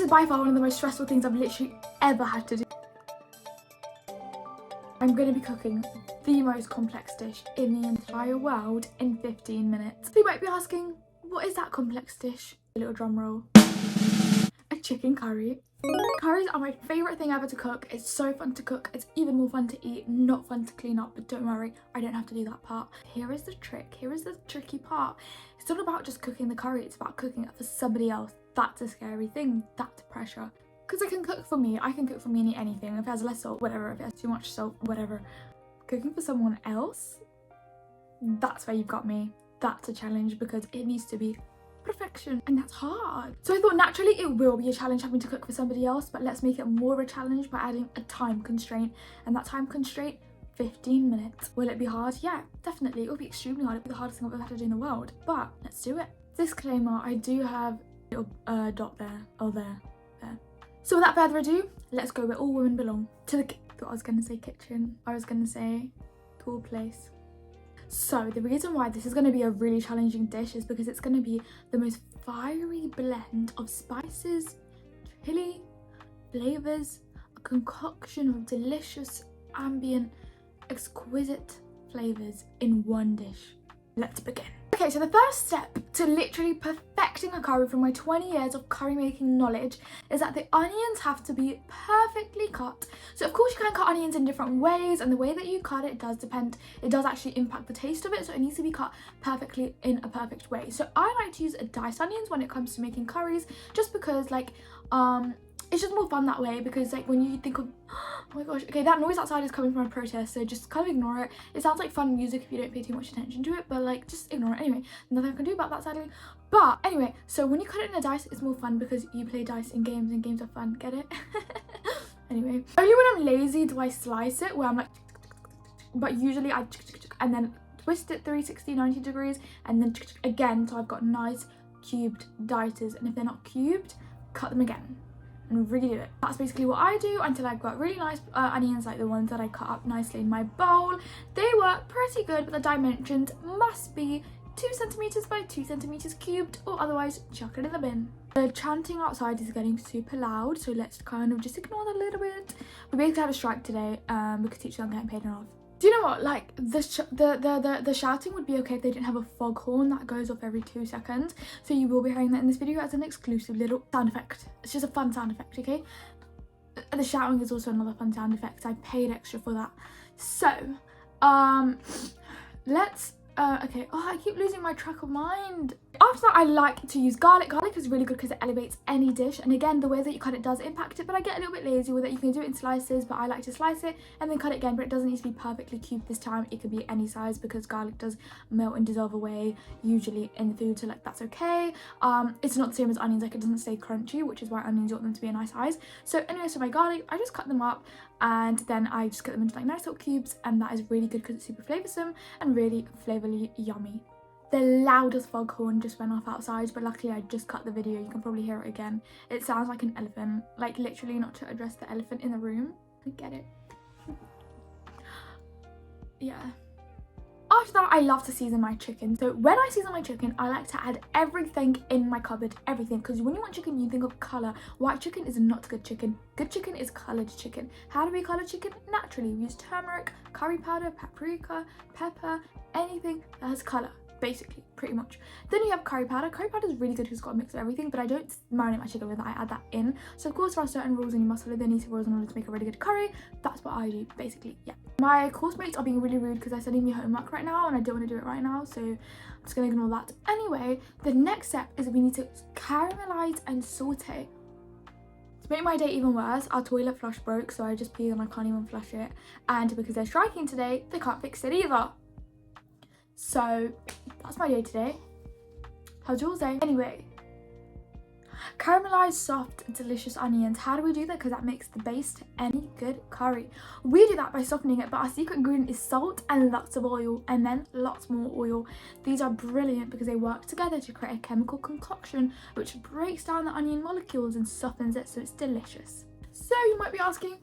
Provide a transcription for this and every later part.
is by far one of the most stressful things I've literally ever had to do. I'm going to be cooking the most complex dish in the entire world in 15 minutes. So you might be asking, what is that complex dish? A little drum roll. A chicken curry. Curries are my favourite thing ever to cook. It's so fun to cook. It's even more fun to eat, not fun to clean up, but don't worry, I don't have to do that part. Here is the trick. Here is the tricky part. It's not about just cooking the curry, it's about cooking it for somebody else. That's a scary thing. That's pressure. Because I can cook for me. I can cook for me and eat anything. If it has less salt, whatever. If it has too much salt, whatever. Cooking for someone else, that's where you've got me. That's a challenge because it needs to be perfection, and that's hard. So I thought naturally it will be a challenge having to cook for somebody else, but let's make it more of a challenge by adding a time constraint, and that time constraint, 15 minutes. Will it be hard? Yeah, definitely. It will be extremely hard. It'll be the hardest thing I've ever had to do in the world, but let's do it. Disclaimer, I do have a little dot there. Oh, there. So without further ado, let's go where all women belong. To the thought I was going to say kitchen. I was going to say cool place. So the reason why this is going to be a really challenging dish is because it's going to be the most fiery blend of spices, chili, flavours, a concoction of delicious, ambient, exquisite flavours in one dish. Let's begin. Okay, so the first step to literally perfecting a curry from my 20 years of curry making knowledge is that the onions have to be perfectly cut. So of course you can cut onions in different ways, and the way that you cut it does depend, it does actually impact the taste of it, so it needs to be cut perfectly in a perfect way. So I like to use diced onions when it comes to making curries, just because like it's just more fun that way, because like when you think of, oh my gosh, okay, that noise outside is coming from a protest, so just kind of ignore it. It sounds like fun music if you don't pay too much attention to it, but like just ignore it. Anyway, nothing I can do about that sadly. But anyway, so when you cut it in a dice, it's more fun because you play dice in games and games are fun, get it? Anyway, only when I'm lazy do I slice it, where I'm like, but usually I and then twist it 360, 90 degrees and then again, so I've got nice cubed dices, and if they're not cubed, cut them again and redo it. That's basically what I do until I've got really nice onions like the ones that I cut up nicely in my bowl. They were pretty good, but the dimensions must be 2 centimeters by 2 centimeters cubed, or otherwise chuck it in the bin. The chanting outside is getting super loud, so let's kind of just ignore that a little bit. We basically had a strike today because teachers aren't getting paid enough. Do you know what, like the shouting would be okay if they didn't have a foghorn that goes off every 2 seconds, so you will be hearing that in this video as an exclusive little sound effect. It's just a fun sound effect, okay? The shouting is also another fun sound effect. I paid extra for that. So let's okay, oh, I keep losing my track of mind. After that, I like to use garlic. Garlic is really good because it elevates any dish, and again, the way that you cut it does impact it, but I get a little bit lazy with it. You can do it in slices, but I like to slice it and then cut it again, but it doesn't need to be perfectly cubed this time. It could be any size because garlic does melt and dissolve away usually in the food, so like that's okay. It's not the same as onions, like it doesn't stay crunchy, which is why onions want them to be a nice size. So anyway, so my garlic, I just cut them up and then I just cut them into like nice little cubes, and that is really good because it's super flavoursome and really flavourfully yummy. The loudest foghorn just went off outside, but luckily I just cut the video. You can probably hear it again. It sounds like an elephant, like literally, not to address the elephant in the room. I get it. Yeah. After that, I love to season my chicken. So when I season my chicken, I like to add everything in my cupboard, everything. Because when you want chicken, you think of colour. White chicken is not good chicken. Good chicken is coloured chicken. How do we colour chicken? Naturally, we use turmeric, curry powder, paprika, pepper, anything that has colour. Basically, pretty much. Then you have curry powder. Curry powder is really good because it's got a mix of everything, but I don't marinate my chicken with that. I add that in. So of course there are certain rules and you must follow the neat rules in order to make a really good curry. That's what I do, basically, yeah. My course mates are being really rude because they're sending me homework right now and I don't want to do it right now, so I'm just going to ignore that. Anyway, the next step is we need to caramelize and saute. To make my day even worse, our toilet flush broke, so I just peed and I can't even flush it. And because they're striking today, they can't fix it either. So that's my day today. How's yours day? Anyway, caramelized, soft, delicious onions. How do we do that? Because that makes the base to any good curry. We do that by softening it, but our secret ingredient is salt and lots of oil, and then lots more oil. These are brilliant because they work together to create a chemical concoction which breaks down the onion molecules and softens it, so it's delicious. So you might be asking,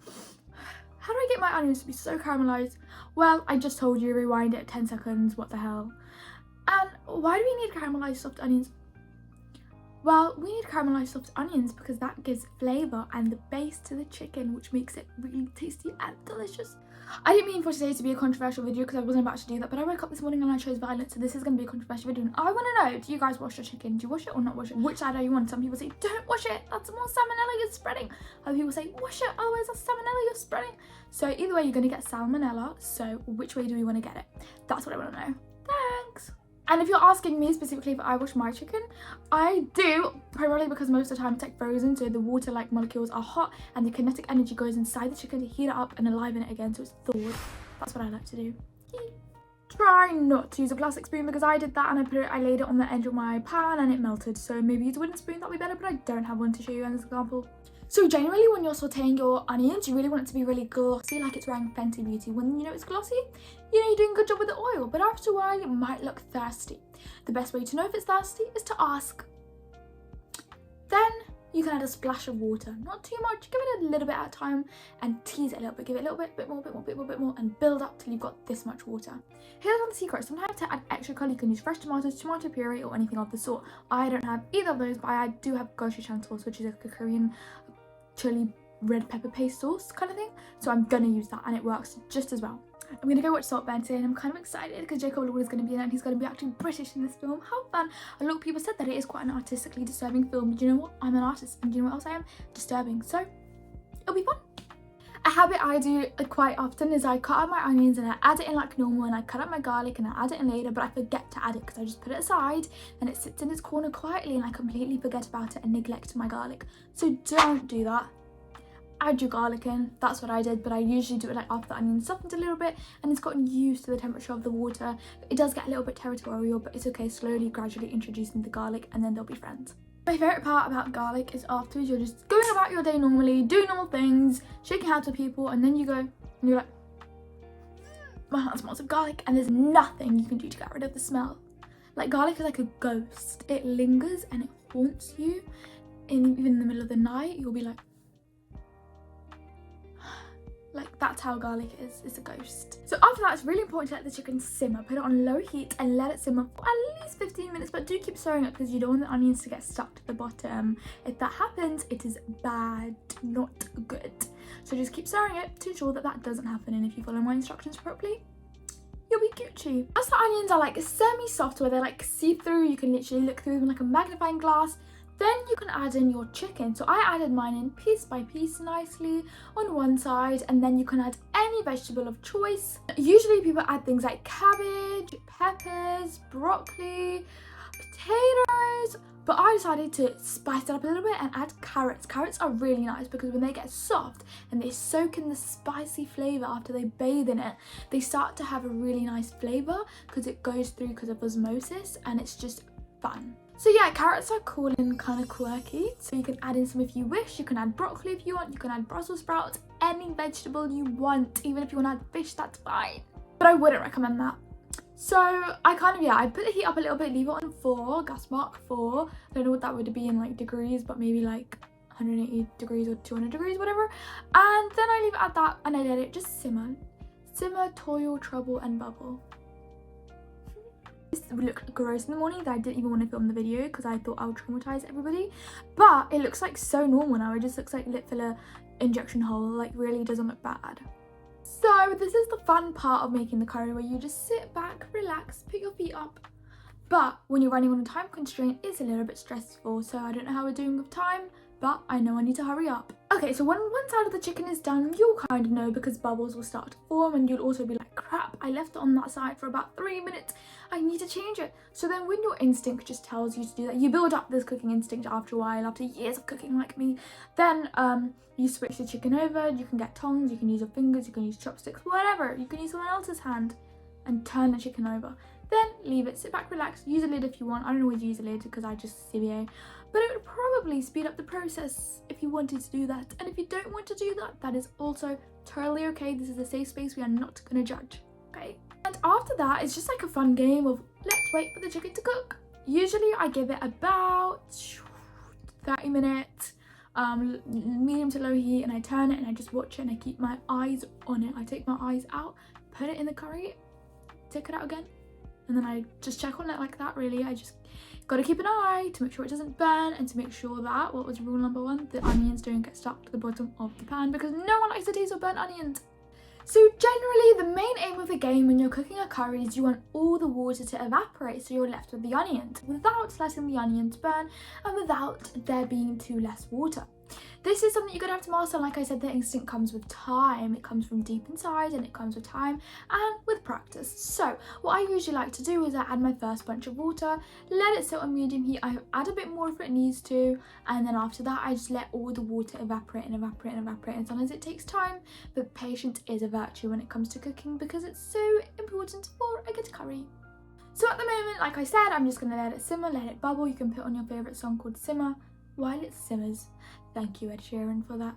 how do I get my onions to be so caramelized? Well, I just told you, rewind it 10 seconds, what the hell. And why do we need caramelized soft onions? Well, we need caramelized soft onions because that gives flavour and the base to the chicken, which makes it really tasty and delicious. I didn't mean for today to be a controversial video because I wasn't about to do that, but I woke up this morning and I chose violence, so this is going to be a controversial video. And I want to know, do you guys wash your chicken? Do you wash it or not wash it? Which side are you on? Some people say, don't wash it, that's more salmonella you're spreading. Other people say, wash it, otherwise that's salmonella you're spreading. So either way, you're going to get salmonella, so which way do we want to get it? That's what I want to know. Thanks. And if you're asking me specifically if I wash my chicken, I do, primarily because most of the time it's like frozen, so the water like molecules are hot and the kinetic energy goes inside the chicken to heat it up and enliven it again so it's thawed. That's what I like to do. Try not to use a plastic spoon because I did that and I laid it on the edge of my pan and it melted. So maybe use a wooden spoon, that'd be better, but I don't have one to show you as an example. So generally when you're sauteing your onions, you really want it to be really glossy, like it's wearing Fenty Beauty. When you know it's glossy, you know you're doing a good job with the oil, but after a while it might look thirsty. The best way to know if it's thirsty is to ask. Then you can add a splash of water, not too much, give it a little bit at a time and tease it a little bit, give it a little bit more, and build up till you've got this much water. Here's one secret, sometimes to add extra colour you can use fresh tomatoes, tomato puree or anything of the sort. I don't have either of those, but I do have gochujang sauce, which is like a Korean chili red pepper paste sauce kind of thing, so I'm gonna use that and it works just as well. I'm gonna go watch Saltburn today and I'm kind of excited because Jacob Elordi is going to be in it and he's going to be actually British in this film. How fun. A lot of people said that it is quite an artistically disturbing film, but you know what, I'm an artist and you know what else I am? Disturbing. So it'll be fun. A habit I do quite often is I cut up my onions and I add it in like normal, and I cut up my garlic and I add it in later, but I forget to add it because I just put it aside and it sits in its corner quietly and I completely forget about it and neglect my garlic. So don't do that. Add your garlic in, that's what I did, but I usually do it like after the onion softened a little bit and it's gotten used to the temperature of the water. It does get a little bit territorial, but it's okay, slowly, gradually introducing the garlic and then they'll be friends. My favourite part about garlic is afterwards you're just going about your day normally, doing normal things, shaking hands with people, and then you go and you're like, my hand smells of garlic, and there's nothing you can do to get rid of the smell. Like garlic is like a ghost, it lingers and it haunts you, and even in the middle of the night you'll be like that's how garlic is, it's a ghost. So after that, it's really important to let the chicken simmer. Put it on low heat and let it simmer for at least 15 minutes, but do keep stirring it because you don't want the onions to get stuck to the bottom. If that happens, it is bad, not good. So just keep stirring it to ensure that that doesn't happen, and if you follow my instructions properly, you'll be Gucci. As the onions are like semi-soft, where they're like see-through, you can literally look through them like a magnifying glass, then you can add in your chicken. So I added mine in piece by piece nicely on one side, and then you can add any vegetable of choice. Usually people add things like cabbage, peppers, broccoli, potatoes, but I decided to spice it up a little bit and add carrots. Carrots are really nice because when they get soft and they soak in the spicy flavour after they bathe in it, they start to have a really nice flavour because it goes through because of osmosis, and it's just fun. So yeah, carrots are cool and kind of quirky, so you can add in some if you wish. You can add broccoli if you want, you can add Brussels sprouts, any vegetable you want. Even if you want to add fish, that's fine, but I wouldn't recommend that. So I put the heat up a little bit, leave it on 4, gas mark 4. I don't know what that would be in like degrees, but maybe like 180 degrees or 200 degrees, whatever. And then I leave it at that and I let it just simmer, toil, trouble and bubble. This looked gross in the morning that I didn't even want to film the video because I thought I would traumatize everybody, but it looks like so normal now. It just looks like lip filler injection hole, like really doesn't look bad. So this is the fun part of making the curry, where you just sit back, relax, put your feet up, but when you're running on a time constraint, it's a little bit stressful. So I don't know how we're doing with time, but I know I need to hurry up. Okay, so when one side of the chicken is done, you'll kind of know because bubbles will start to form, and you'll also be like, crap, I left it on that side for about 3 minutes. I need to change it. So then when your instinct just tells you to do that, you build up this cooking instinct after a while, after years of cooking like me, then you switch the chicken over. You can get tongs, you can use your fingers, you can use chopsticks, whatever. You can use someone else's hand and turn the chicken over. Then leave it, sit back, relax, use a lid if you want. I don't always use a lid because I just CBA, but it would probably speed up the process if you wanted to do that. And if you don't want to do that, that is also totally okay. This is a safe space, we are not gonna judge, okay? And after that, it's just like a fun game of let's wait for the chicken to cook. Usually I give it about 30 minutes, medium to low heat, and I turn it and I just watch it and I keep my eyes on it. I take my eyes out, put it in the curry, take it out again, and then I just check on it like that. Really, I just gotta keep an eye to make sure it doesn't burn, and to make sure that, what was rule number 1, the onions don't get stuck to the bottom of the pan, because no one likes the taste of burnt onions. So generally, the main aim of the game when you're cooking a curry is you want all the water to evaporate, so you're left with the onions without letting the onions burn and without there being too less water. This is something you're gonna have to master. Like I said, the instinct comes with time. It comes from deep inside, and it comes with time and with practice. So what I usually like to do is I add my first bunch of water, let it sit on medium heat. I add a bit more if it needs to, and then after that I just let all the water evaporate and evaporate and evaporate. And sometimes it takes time, but patience is a virtue when it comes to cooking, because it's so important for a good curry. So at the moment, like I said, I'm just gonna let it simmer, let it bubble. You can put on your favourite song called Simmer while it simmers. Thank you, Ed Sheeran, for that.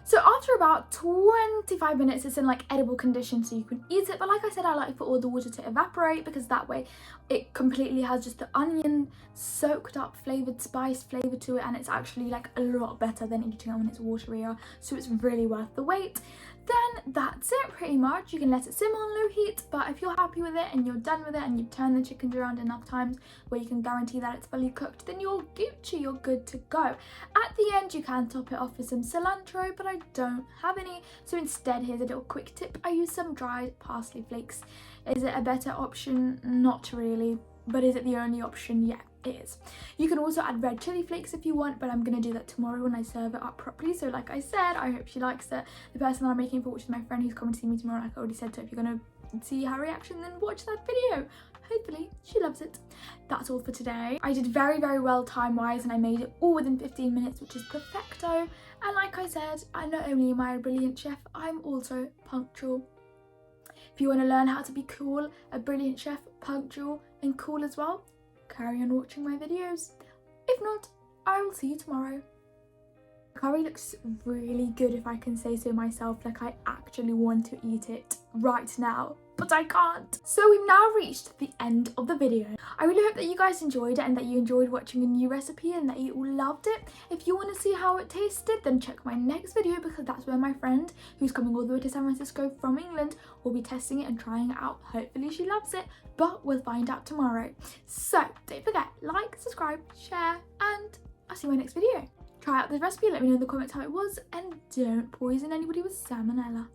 So after about 25 minutes, it's in like edible condition, so you can eat it. But like I said, I like for all the water to evaporate, because that way it completely has just the onion soaked up flavoured spice flavour to it, and it's actually like a lot better than eating it when it's waterier, so it's really worth the wait. Then that's it pretty much. You can let it simmer on low heat, but if you're happy with it and you're done with it and you've turned the chickens around enough times where you can guarantee that it's fully cooked, then you're Gucci, you're good to go. At the end, you can top it off with some cilantro, but I don't have any, so instead, here's a little quick tip. I use some dried parsley flakes. Is it a better option? Not really. But is it the only option? Yeah, it is. You can also add red chili flakes if you want, but I'm going to do that tomorrow when I serve it up properly. So like I said, I hope she likes it. The person that I'm making for, which is my friend who's coming to see me tomorrow, like I already said, so if you're going to see her reaction, then watch that video. Hopefully she loves it. That's all for today. I did very, very well time-wise, and I made it all within 15 minutes, which is perfecto. And like I said, not only am I a brilliant chef, I'm also punctual. If you want to learn how to be cool, a brilliant chef, punctual and cool as well, carry on watching my videos. If not, I will see you tomorrow. Curry looks really good, if I can say so myself. Like, I actually want to eat it right now, but I can't. So we've now reached the end of the video. I really hope that you guys enjoyed it and that you enjoyed watching a new recipe and that you all loved it. If you want to see how it tasted, then check my next video, because that's where my friend, who's coming all the way to San Francisco from England, will be testing it and trying it out. Hopefully she loves it, but we'll find out tomorrow. So don't forget, like, subscribe, share, and I'll see you in my next video. Try out this recipe, let me know in the comments how it was, and don't poison anybody with salmonella.